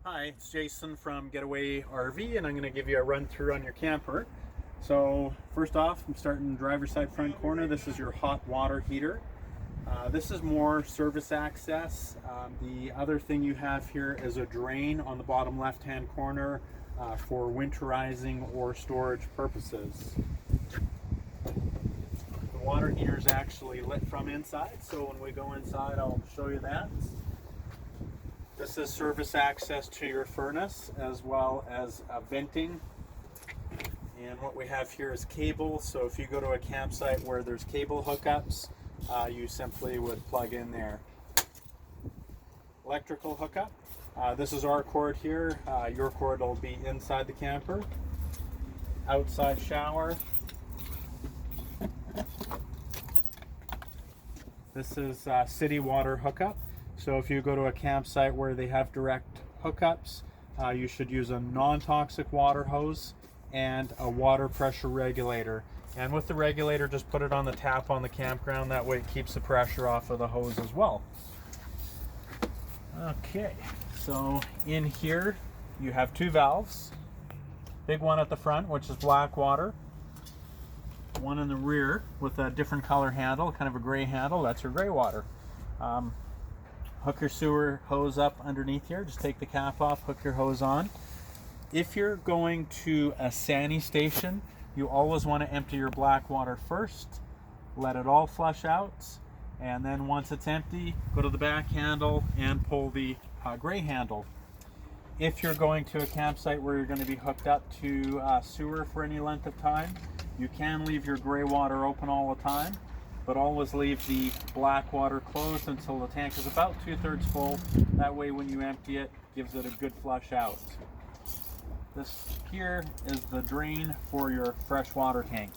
Hi, it's Jason from Getaway RV, and I'm going to give you a run through on your camper. So first off, I'm starting in the driver's side front corner. This is your hot water heater. This is more service access. The other thing you have here is a drain on the bottom left hand corner for winterizing or storage purposes. The water heater is actually lit from inside, so when we go inside I'll show you that. This is service access to your furnace as well as venting. And what we have here is cable, so if you go to a campsite where there's cable hookups, you simply would plug in there. Electrical hookup. This is our cord here. Your cord will be inside the camper. Outside shower. This is city water hookup. So if you go to a campsite where they have direct hookups, you should use a non-toxic water hose and a water pressure regulator. And with the regulator, just put it on the tap on the campground. That way it keeps the pressure off of the hose as well. Okay, so in here you have two valves. Big one at the front, which is black water. One in the rear with a different color handle, kind of a gray handle. That's your gray water. Hook your sewer hose up underneath here. Just take the cap off, hook your hose on. If you're going to a Sani station, you always want to empty your black water first, let it all flush out, and then once it's empty, go to the back handle and pull the gray handle. If you're going to a campsite where you're going to be hooked up to sewer for any length of time, you can leave your gray water open all the time, but always leave the black water closed until the tank is about 2/3 full. That way when you empty it, gives it a good flush out. This here is the drain for your fresh water tank.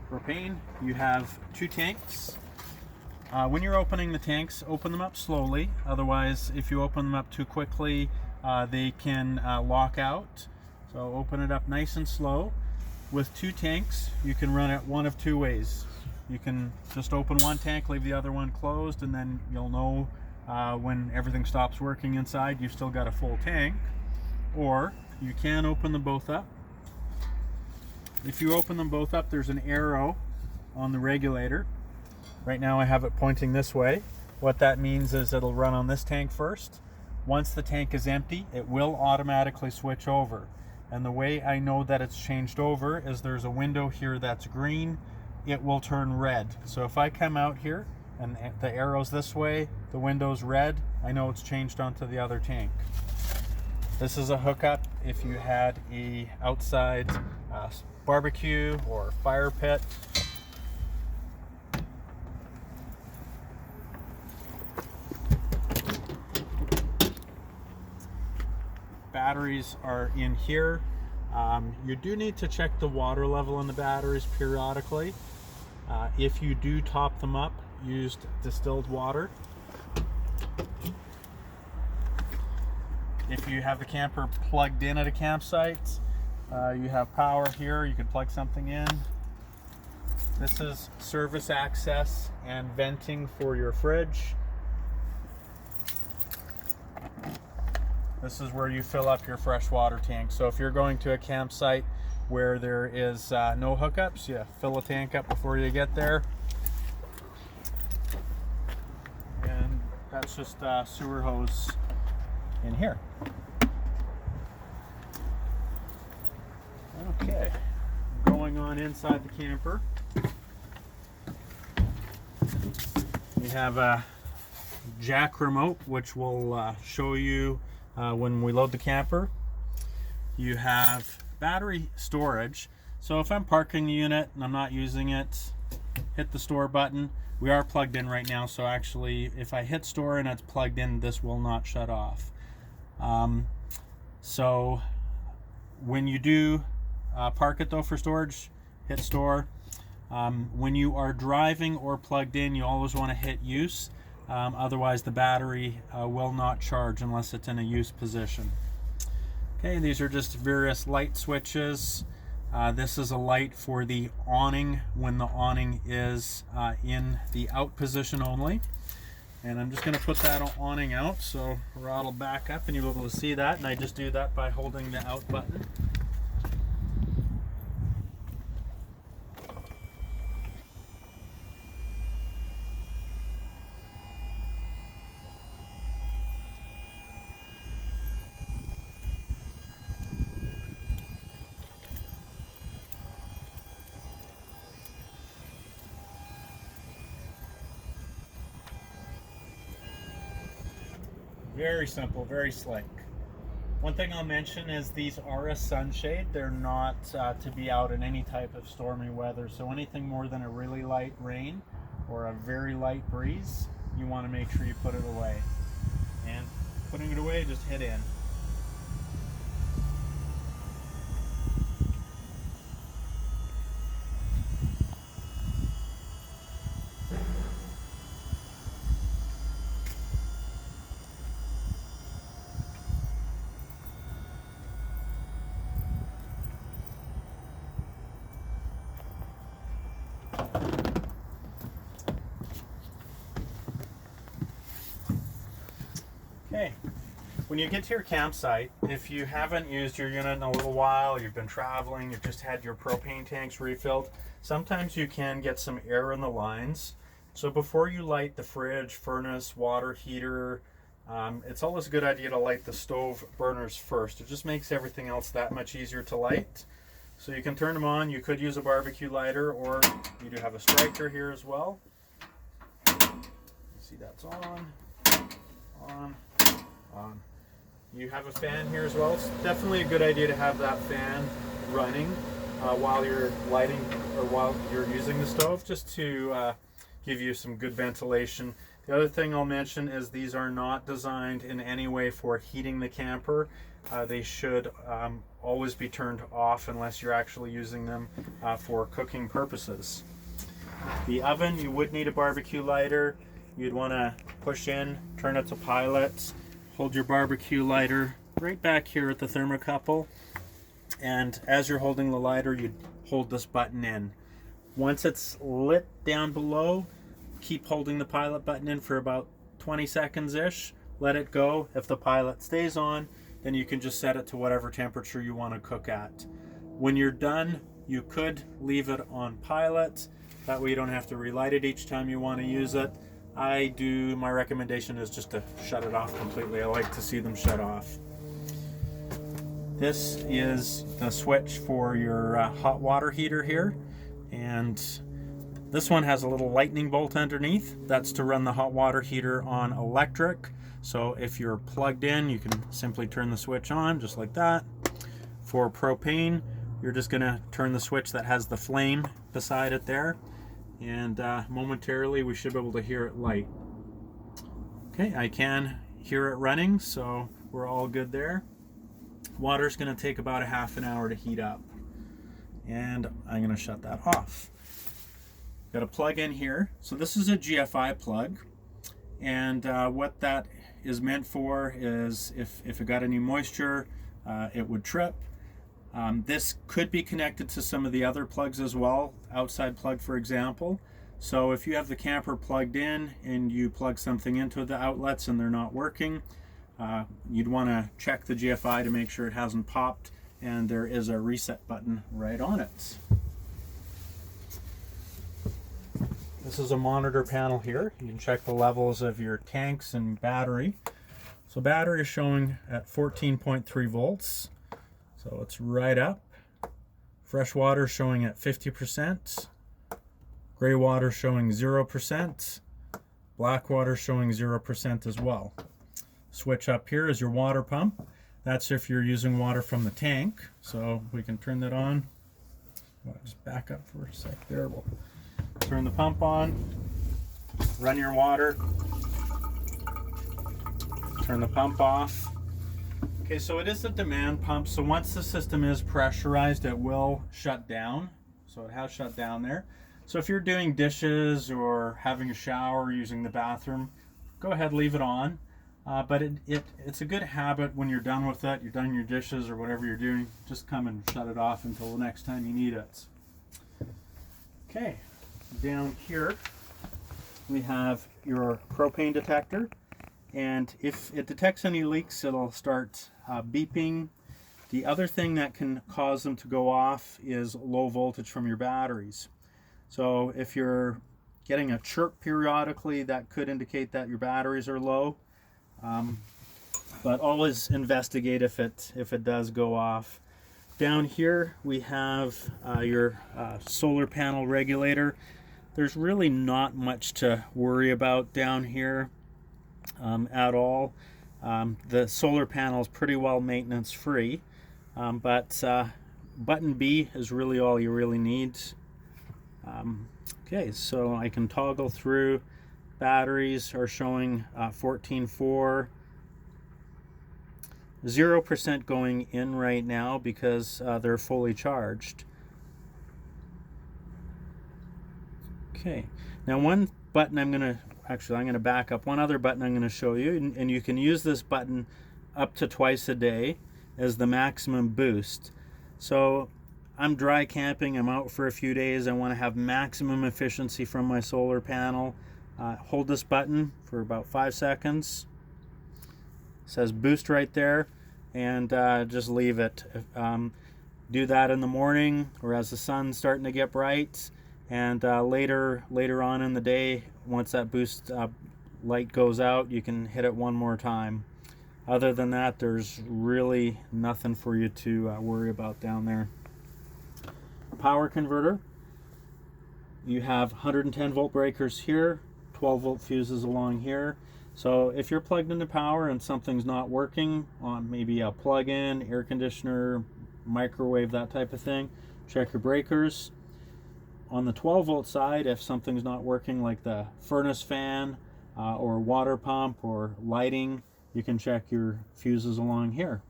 Propane, you have two tanks. When you're opening the tanks, open them up slowly. Otherwise, if you open them up too quickly, they can lock out. So open it up nice and slow. With two tanks, you can run it one of two ways. You can just open one tank, leave the other one closed, and then you'll know when everything stops working inside, you've still got a full tank. Or you can open them both up. If you open them both up, there's an arrow on the regulator. Right now I have it pointing this way. What that means is it'll run on this tank first. Once the tank is empty, it will automatically switch over. And the way I know that it's changed over is there's a window here that's green. It will turn red. So if I come out here and the arrow's this way, the window's red, I know it's changed onto the other tank. This is a hookup if you had a outside barbecue or fire pit. Batteries are in here. You do need to check the water level in the batteries periodically. If you do top them up, use distilled water. If you have the camper plugged in at a campsite, you have power here, you can plug something in. This is service access and venting for your fridge. This is where you fill up your fresh water tank. So if you're going to a campsite where there is no hookups, you fill a tank up before you get there. And that's just a sewer hose in here. Okay, going on inside the camper. We have a jack remote, which will show you when we load the camper. You have battery storage. So if I'm parking the unit and I'm not using it, hit the store button. We are plugged in right now, so actually if I hit store and it's plugged in, this will not shut off. So when you do park it though for storage, hit store. When you are driving or plugged in, you always want to hit use. Otherwise the battery will not charge unless it's in a use position. Okay, these are just various light switches. This is a light for the awning when the awning is in the out position only. And I'm just going to put that awning out, so rod will back up and you'll be able to see that. And I just do that by holding the out button. Very simple, very slick. One thing I'll mention is these are a sunshade. They're not to be out in any type of stormy weather. So anything more than a really light rain or a very light breeze, you want to make sure you put it away. And putting it away, just hit in. Okay, when you get to your campsite, if you haven't used your unit in a little while, you've been traveling, you've just had your propane tanks refilled, sometimes you can get some air in the lines. So before you light the fridge, furnace, water heater, it's always a good idea to light the stove burners first. It just makes everything else that much easier to light. So you can turn them on. You could use a barbecue lighter, or you do have a striker here as well. See, that's on. You have a fan here as well. It's definitely a good idea to have that fan running while you're lighting or while you're using the stove, just to give you some good ventilation. The other thing I'll mention is these are not designed in any way for heating the camper. They should always be turned off unless you're actually using them for cooking purposes. The oven, you would need a barbecue lighter. You'd want to push in, turn it to pilot, hold your barbecue lighter right back here at the thermocouple, and as you're holding the lighter, you'd hold this button in. Once it's lit down below, keep holding the pilot button in for about 20 seconds-ish. Let it go. If the pilot stays on, then you can just set it to whatever temperature you want to cook at. When you're done, you could leave it on pilot. That way you don't have to relight it each time you want to use it. My recommendation is just to shut it off completely. I like to see them shut off. This is the switch for your hot water heater here, and this one has a little lightning bolt underneath. That's to run the hot water heater on electric. So if you're plugged in, you can simply turn the switch on just like that. For propane, you're just going to turn the switch that has the flame beside it there, and momentarily we should be able to hear it light. Okay, I can hear it running, so we're all good there. Water's going to take about a half an hour to heat up, and I'm going to shut that off. Got a plug in here. So this is a GFI plug, and what that is meant for is if it got any moisture, it would trip. This could be connected to some of the other plugs as well, outside plug for example. So if you have the camper plugged in and you plug something into the outlets and they're not working, you'd want to check the GFI to make sure it hasn't popped, and there is a reset button right on it. This is a monitor panel here. You can check the levels of your tanks and battery. So battery is showing at 14.3 volts. So it's right up. Fresh water showing at 50%. Gray water showing 0%. Black water showing 0% as well. Switch up here is your water pump. That's if you're using water from the tank. So we can turn that on. I'll just back up for a sec there. We'll turn the pump on. Run your water. Turn the pump off. Okay, so it is a demand pump, so once the system is pressurized, it will shut down. So it has shut down there. So if you're doing dishes or having a shower, using the bathroom, go ahead, leave it on. But it's a good habit when you're done with it, you're done your dishes or whatever you're doing, just come and shut it off until the next time you need it. Okay, down here we have your propane detector, and if it detects any leaks, it'll start beeping. The other thing that can cause them to go off is low voltage from your batteries. So if you're getting a chirp periodically, that could indicate that your batteries are low. But always investigate if it does go off. Down here we have your solar panel regulator. There's really not much to worry about down here at all. The solar panel is pretty well maintenance free, but button B is really all you really need. Okay, so I can toggle through. Batteries are showing 14.4. 0% going in right now because they're fully charged. Okay, now one button I'm going to back up. One other button I'm going to show you, and you can use this button up to twice a day as the maximum boost. So I'm dry camping, I'm out for a few days, I want to have maximum efficiency from my solar panel. Hold this button for about 5 seconds. It says boost right there, and just leave it. Do that in the morning or as the sun's starting to get bright, and later on in the day, once that boost light goes out, you can hit it one more time. Other than that, there's really nothing for you to worry about down there. Power converter. You have 110 volt breakers here, 12 volt fuses along here. So if you're plugged into power and something's not working on maybe a plug-in, air conditioner, microwave, that type of thing, check your breakers. On the 12 volt side, if something's not working like the furnace fan or water pump or lighting, you can check your fuses along here.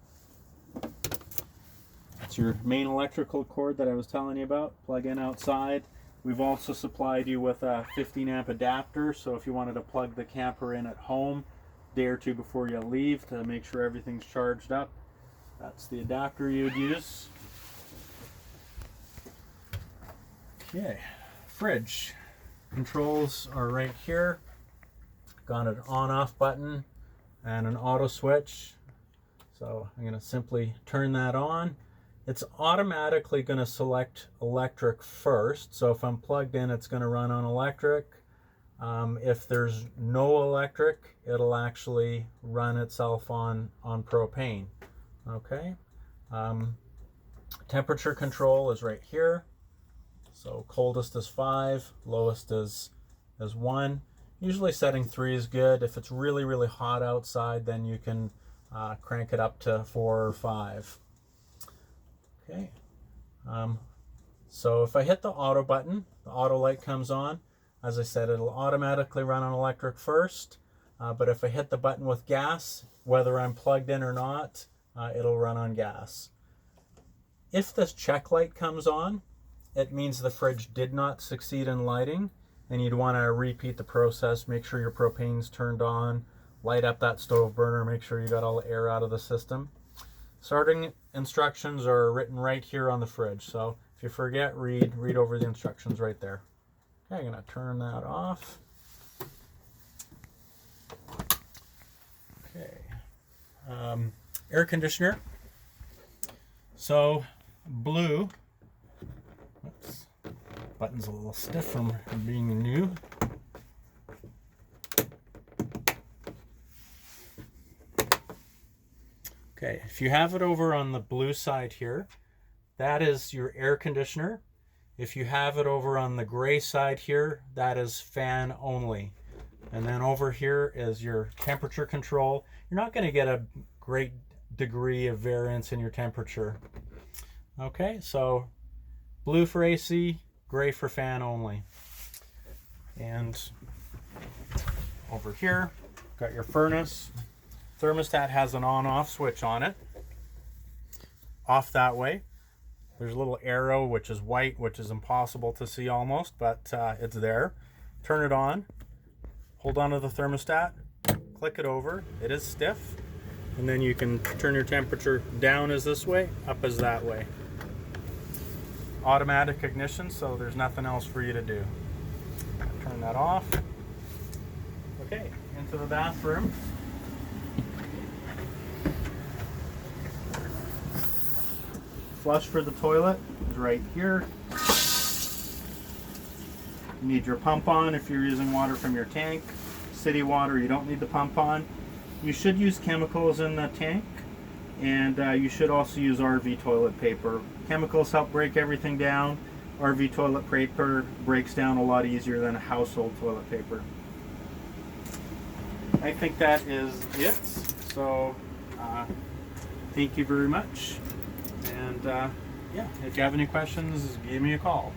That's your main electrical cord that I was telling you about. Plug in outside. We've also supplied you with a 15 amp adapter, so if you wanted to plug the camper in at home a day or two before you leave to make sure everything's charged up, that's the adapter you'd use. Okay, fridge. Controls are right here. Got an on-off button and an auto switch. So I'm going to simply turn that on. It's automatically going to select electric first. So if I'm plugged in, it's going to run on electric. If there's no electric, it'll actually run itself on propane. Okay. Temperature control is right here. So coldest is 5, lowest is 1. Usually setting 3 is good. If it's really, really hot outside, then you can crank it up to 4 or 5. Okay. So if I hit the auto button, the auto light comes on. As I said, it'll automatically run on electric first. But if I hit the button with gas, whether I'm plugged in or not, it'll run on gas. If this check light comes on, it means the fridge did not succeed in lighting, and you'd want to repeat the process. Make sure your propane's turned on, light up that stove burner, make sure you got all the air out of the system. Starting instructions are written right here on the fridge, so if you forget, read over the instructions right there. Okay, I'm going to turn that off. Okay, air conditioner. So blue. Oops. Button's a little stiff from being new. Okay, if you have it over on the blue side here, that is your air conditioner. If you have it over on the gray side here, that is fan only. And then over here is your temperature control. You're not going to get a great degree of variance in your temperature. Okay, so blue for AC, gray for fan only. And over here, got your furnace. Thermostat has an on-off switch on it. Off that way. There's a little arrow which is white, which is impossible to see almost, but it's there. Turn it on. Hold on to the thermostat. click it over. It is stiff. And then you can turn your temperature down as this way, up as that way. Automatic ignition, so there's nothing else for you to do. Turn that off. Okay, into the bathroom. Flush for the toilet is right here. You need your pump on if you're using water from your tank. City water, you don't need the pump on. You should use chemicals in the tank, and you should also use RV toilet paper. Chemicals help break everything down. RV toilet paper breaks down a lot easier than household toilet paper. I think that is it. So thank you very much. And yeah, if you have any questions, give me a call.